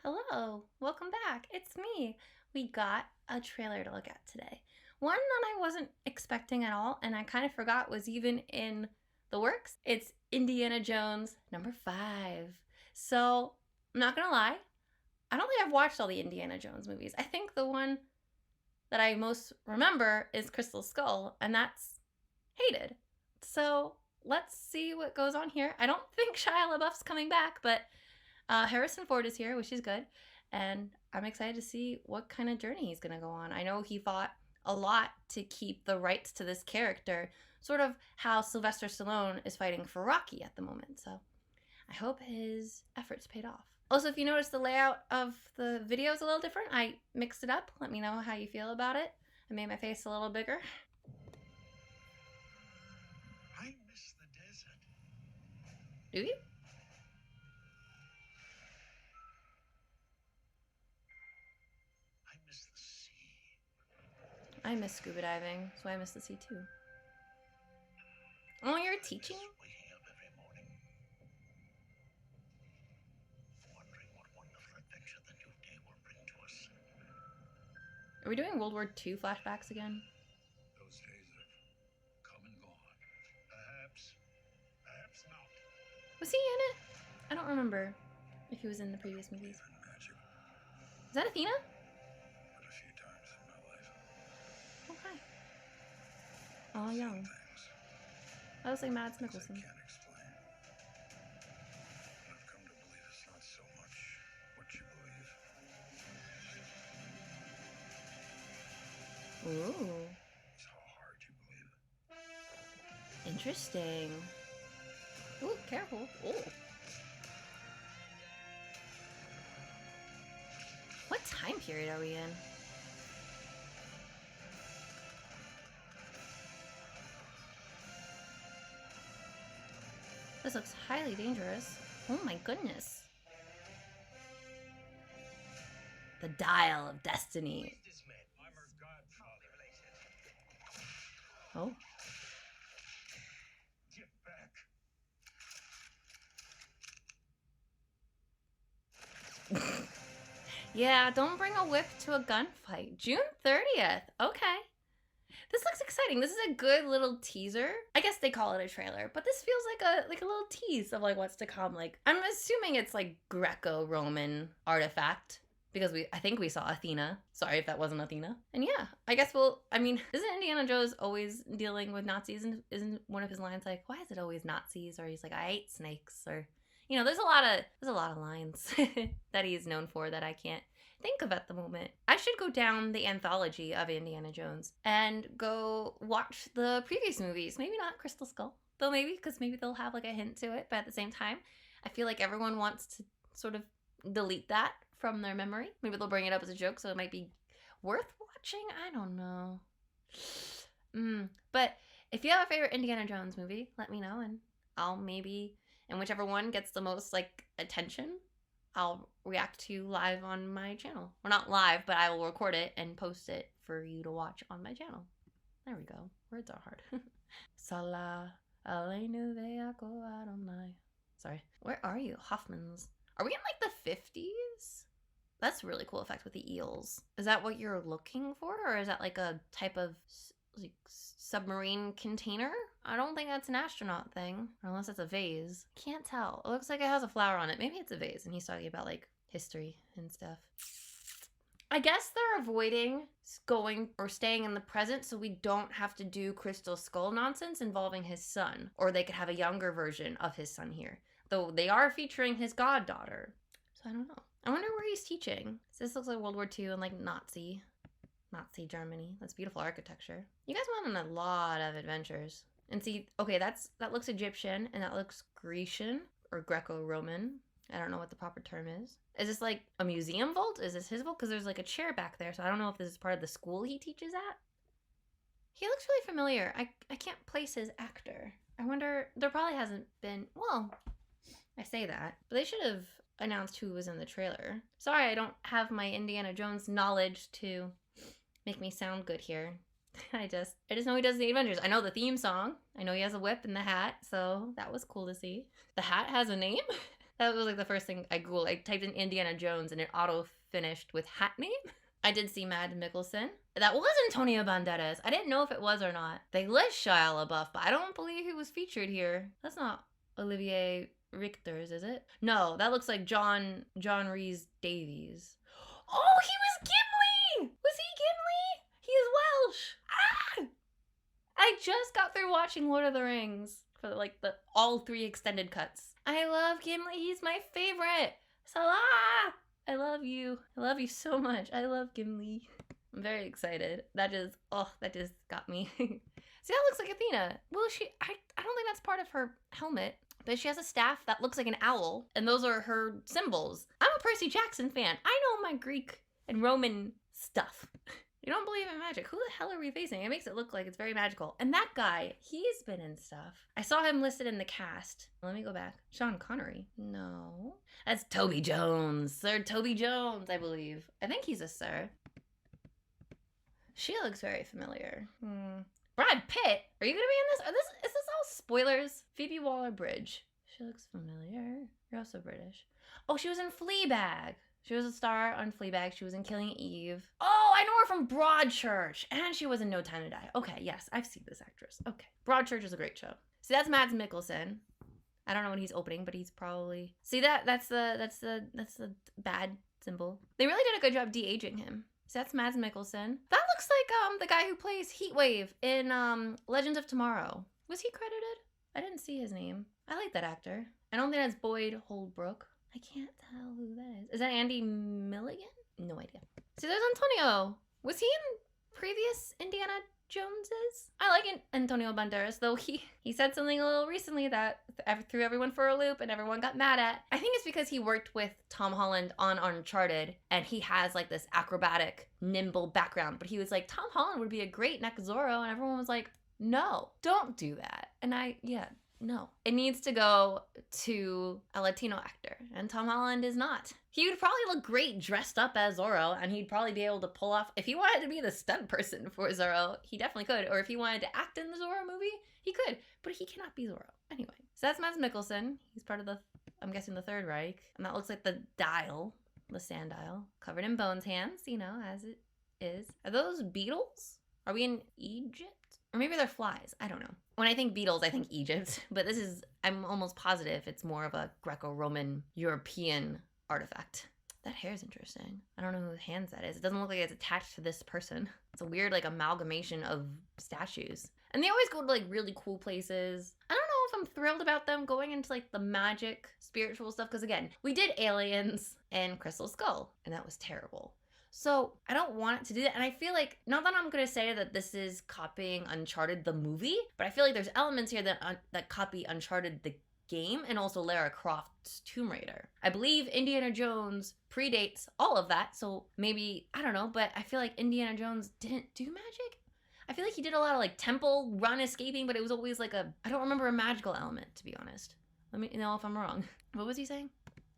Hello, welcome back. It's me. We got a trailer to look at today. One that I wasn't expecting at all, and I kind of forgot was even in the works. It's Indiana Jones #5. So, I'm not gonna lie, I don't think I've watched all the Indiana Jones movies. I think the one that I most remember is Crystal Skull, and that's hated. So, let's see what goes on here. I don't think Shia LaBeouf's coming back, but Harrison Ford is here, which is good, and I'm excited to see what kind of journey he's going to go on. I know he fought a lot to keep the rights to this character, sort of how Sylvester Stallone is fighting for Rocky at the moment, so I hope his efforts paid off. Also, if you notice the layout of the video is a little different, I mixed it up. Let me know how you feel about it. I made my face a little bigger. I miss the desert. Do you? I miss the sea. I miss scuba diving, so I miss the sea too. Oh, you're teaching? Waking up every morning, wondering what wonderful adventure the new day will bring to us. Are we doing World War II flashbacks again? Those days have come and gone. Perhaps not. Was he in it? I don't remember if he was in the previous movies. Even magic, Is that Athena? but a few times in my life. Oh, hi. Oh, young. Things That looks like Mads I Mikkelsen. can't explain. I've come to believe it's not so much what you believe. Ooh, It's how hard you believe it. interesting. Ooh, careful. Ooh. What time period are we in? This looks highly dangerous. Oh my goodness. The Dial of Destiny. This man, I'm her godfather. Oh. Get back. Yeah, don't bring a whip to a gunfight. June 30th. Okay. This looks exciting. This is a good little teaser. I guess they call it a trailer, but this feels like a little tease of like what's to come. Like I'm assuming it's like Greco-Roman artifact because I think we saw Athena. Sorry if that wasn't Athena. And yeah, I guess isn't Indiana Jones always dealing with Nazis? And isn't one of his lines like, why is it always Nazis? Or he's like, I hate snakes, or there's a lot of lines that he's known for that I can't think of at the moment. I should go down the anthology of Indiana Jones and go watch the previous movies. Maybe not Crystal Skull, though maybe, because maybe they'll have like a hint to it. But at the same time, I feel like everyone wants to sort of delete that from their memory. Maybe they'll bring it up as a joke, so it might be worth watching. I don't know. But if you have a favorite Indiana Jones movie, let me know, and I'll maybe, and whichever one gets the most like attention, I'll react to live on my channel. Well, not live, but I will record it and post it for you to watch on my channel. There we go. Words are hard. Salah Aleinu Ve'ako Adonai. Sorry. Where are you? Hoffman's. Are we in like the 50s? That's a really cool effect with the eels. Is that what you're looking for? Or is that like a type of like submarine container? I don't think that's an astronaut thing, or unless it's a vase. Can't tell. It looks like it has a flower on it. Maybe it's a vase and he's talking about like history and stuff. I guess they're avoiding going or staying in the present so we don't have to do Crystal Skull nonsense involving his son, or they could have a younger version of his son here, though they are featuring his goddaughter. So I don't know. I wonder where he's teaching. This looks like World War II and like Nazi Germany. That's beautiful architecture. You guys went on a lot of adventures. And see, okay, that looks Egyptian and that looks Grecian or Greco-Roman. I don't know what the proper term is. Is this like a museum vault? Is this his vault? Because there's like a chair back there, so I don't know if this is part of the school he teaches at. He looks really familiar. I can't place his actor. I wonder, there probably hasn't been, well, I say that, but they should have announced who was in the trailer. Sorry, I don't have my Indiana Jones knowledge to make me sound good here. I just know he does the Avengers. I know the theme song. I know he has a whip and the hat, so that was cool to see. The hat has a name? That was like the first thing I Googled. I typed in Indiana Jones and it auto-finished with hat name. I did see Mads Mikkelsen. That was Antonio Banderas. I didn't know if it was or not. They list Shia LaBeouf, but I don't believe he was featured here. That's not Olivier Richters, is it? No, that looks like John Rhys Davies. Oh, he was Gimli! Was he Gimli? He is Welsh. Ah! I just got through watching Lord of the Rings for like the all 3 extended cuts. I love Gimli. He's my favorite. Salah! I love you. I love you so much. I love Gimli. I'm very excited. That just got me. See, that looks like Athena. Well, I don't think that's part of her helmet, but she has a staff that looks like an owl, and those are her symbols. I'm a Percy Jackson fan. I know my Greek and Roman stuff. You don't believe in magic. Who the hell are we facing? It makes it look like it's very magical. And that guy, he's been in stuff. I saw him listed in the cast. Let me go back. Sean Connery. No. That's Toby Jones. Sir Toby Jones, I believe. I think he's a sir. She looks very familiar. Brad Pitt? Are you gonna be in this? Is this all spoilers? Phoebe Waller-Bridge. She looks familiar. You're also British. Oh, she was in Fleabag. She was a star on Fleabag. She was in Killing Eve. Oh, I know her from Broadchurch. And she was in No Time to Die. Okay, yes, I've seen this actress. Okay. Broadchurch is a great show. See, that's Mads Mikkelsen. I don't know when he's opening, but he's probably... See, that's the bad symbol. They really did a good job de-aging him. So that's Mads Mikkelsen. That looks like the guy who plays Heatwave in Legends of Tomorrow. Was he credited? I didn't see his name. I like that actor. I don't think that's Boyd Holbrook. I can't tell who that is. Is that Andy Milligan? No idea. See, there's Antonio. Was he in previous Indiana Joneses? I like Antonio Banderas, though he said something a little recently that threw everyone for a loop and everyone got mad at. I think it's because he worked with Tom Holland on Uncharted and he has like this acrobatic, nimble background. But he was like, Tom Holland would be a great next Zorro. And everyone was like, no, don't do that. And no. It needs to go to a Latino actor, and Tom Holland is not. He would probably look great dressed up as Zorro, and he'd probably be able to pull off... If he wanted to be the stunt person for Zorro, he definitely could. Or if he wanted to act in the Zorro movie, he could. But he cannot be Zorro. Anyway, so that's Mads Mikkelsen. He's part of the, I'm guessing, the Third Reich. And that looks like the dial, the sand dial, covered in bones hands, you know, as it is. Are those beetles? Are we in Egypt? Or maybe they're flies. I don't know. When I think beetles, I think Egypt. But this is, I'm almost positive it's more of a Greco-Roman European artifact. That hair is interesting. I don't know whose hands that is. It doesn't look like it's attached to this person. It's a weird like amalgamation of statues. And they always go to like really cool places. I don't know if I'm thrilled about them going into like the magic, spiritual stuff. Because again, we did Aliens and Crystal Skull. And that was terrible. So I don't want it to do that. And I feel like, not that I'm going to say that this is copying Uncharted the movie, but I feel like there's elements here that copy Uncharted the game and also Lara Croft's Tomb Raider. I believe Indiana Jones predates all of that. So maybe, I don't know, but I feel like Indiana Jones didn't do magic. I feel like he did a lot of like temple run escaping, but it was always like I don't remember a magical element, to be honest. Let me know if I'm wrong. What was he saying?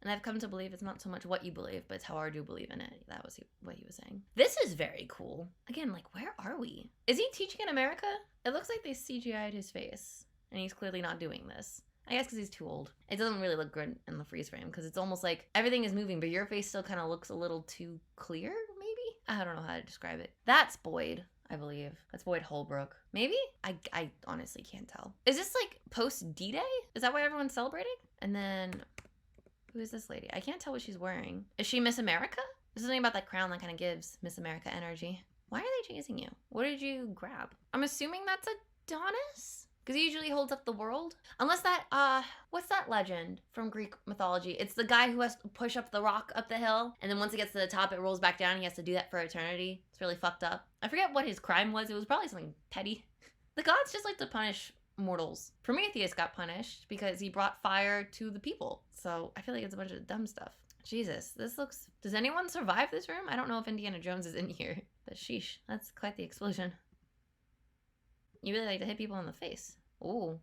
And I've come to believe it's not so much what you believe, but it's how hard you believe in it. That was what he was saying. This is very cool. Again, like, where are we? Is he teaching in America? It looks like they CGI'd his face, and he's clearly not doing this. I guess because he's too old. It doesn't really look good in the freeze frame, because it's almost like everything is moving, but your face still kind of looks a little too clear, maybe? I don't know how to describe it. That's Boyd, I believe. That's Boyd Holbrook. Maybe? I honestly can't tell. Is this like post D-Day? Is that why everyone's celebrating? And then... who is this lady? I can't tell what she's wearing. Is she Miss America? There's something about that crown that kind of gives Miss America energy. Why are they chasing you? What did you grab? I'm assuming that's Adonis? Because he usually holds up the world. Unless that, what's that legend from Greek mythology? It's the guy who has to push up the rock up the hill. And then once it gets to the top, it rolls back down. He has to do that for eternity. It's really fucked up. I forget what his crime was. It was probably something petty. The gods just like to punish mortals. Prometheus got punished because he brought fire to the people. So I feel like it's a bunch of dumb stuff. Jesus, this looks... Does anyone survive this room? I don't know if Indiana Jones is in here. But sheesh, that's quite the explosion. You really like to hit people in the face. Ooh.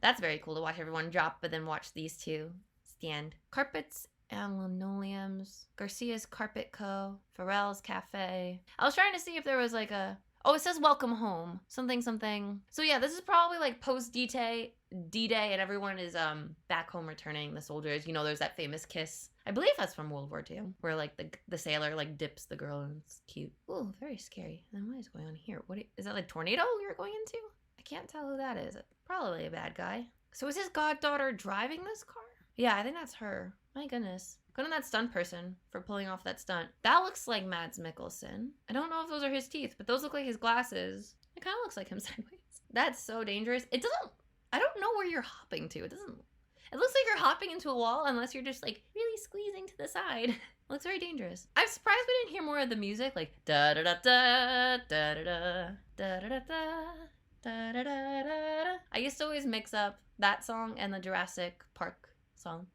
That's very cool to watch everyone drop, but then watch these two stand. Carpets and linoleums. Garcia's Carpet Co. Pharrell's Cafe. I was trying to see if there was like a... Oh, it says welcome home. Something, something. So yeah, this is probably like post-D-Day D-Day and everyone is back home returning, the soldiers. You know, there's that famous kiss. I believe that's from World War II, where like the sailor like dips the girl and it's cute. Ooh, very scary. And then what is going on here? Is that like tornado you're going into? I can't tell who that is. Probably a bad guy. So is his goddaughter driving this car? Yeah, I think that's her. My goodness. Good on that stunt person for pulling off that stunt. That looks like Mads Mikkelsen. I don't know if those are his teeth, but those look like his glasses. It kind of looks like him sideways. That's so dangerous. It doesn't, I don't know where you're hopping to. It looks like you're hopping into a wall unless you're just like really squeezing to the side. It looks very dangerous. I'm surprised we didn't hear more of the music, like da da da da da da da da da da da da da da. I used to always mix up that song and the Jurassic Park song.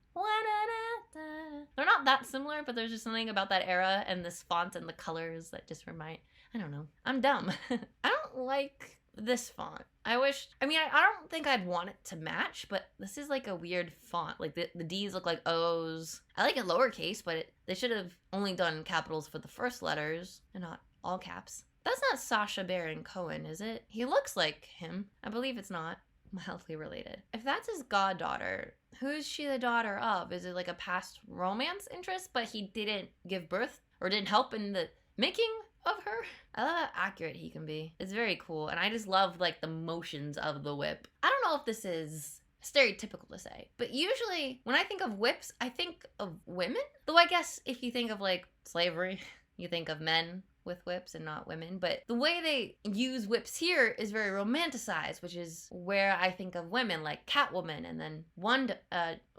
They're not that similar, but there's just something about that era and this font and the colors that just remind. I don't know. I'm dumb. I don't like this font. I don't think I'd want it to match, but this is like a weird font. Like the D's look like O's. I like it lowercase, but they should have only done capitals for the first letters and not all caps. That's not Sacha Baron Cohen, is it? He looks like him. I believe it's not. Mildly related. If that's his goddaughter, who is she the daughter of? Is it like a past romance interest, but he didn't give birth or didn't help in the making of her? I love how accurate he can be. It's very cool, and I just love like the motions of the whip. I don't know if this is stereotypical to say, but usually when I think of whips, I think of women. Though I guess if you think of like slavery, you think of men with whips and not women, but the way they use whips here is very romanticized, which is where I think of women, like Catwoman and then Wonder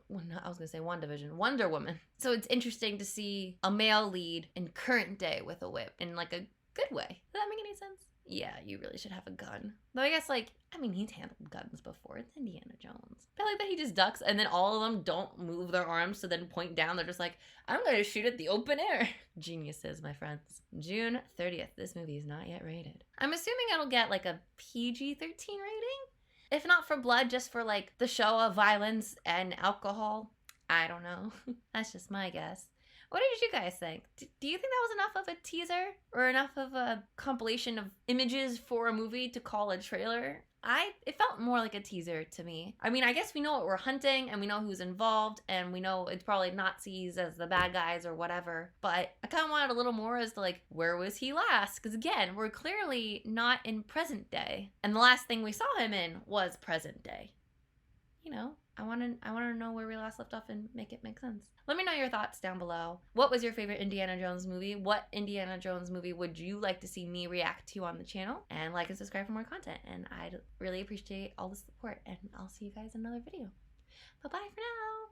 Woman. So it's interesting to see a male lead in current day with a whip in like a good way. Does that make any sense? Yeah, you really should have a gun. Though I guess he's handled guns before. It's Indiana Jones. I like that he just ducks and then all of them don't move their arms to then point down. They're just like, I'm going to shoot at the open air. Geniuses, my friends. June 30th. This movie is not yet rated. I'm assuming it'll get like a PG-13 rating. If not for blood, just for like the show of violence and alcohol. I don't know. That's just my guess. What did you guys think? Do you think that was enough of a teaser or enough of a compilation of images for a movie to call a trailer? It felt more like a teaser to me. I mean, I guess we know what we're hunting and we know who's involved and we know it's probably Nazis as the bad guys or whatever. But I kind of wanted a little more as to like, where was he last? Because again, we're clearly not in present day. And the last thing we saw him in was present day. You know, I want to know where we last left off and make it make sense. Let me know your thoughts down below. What was your favorite Indiana Jones movie? What Indiana Jones movie would you like to see me react to on the channel? And like and subscribe for more content. And I'd really appreciate all the support. And I'll see you guys in another video. Bye-bye for now.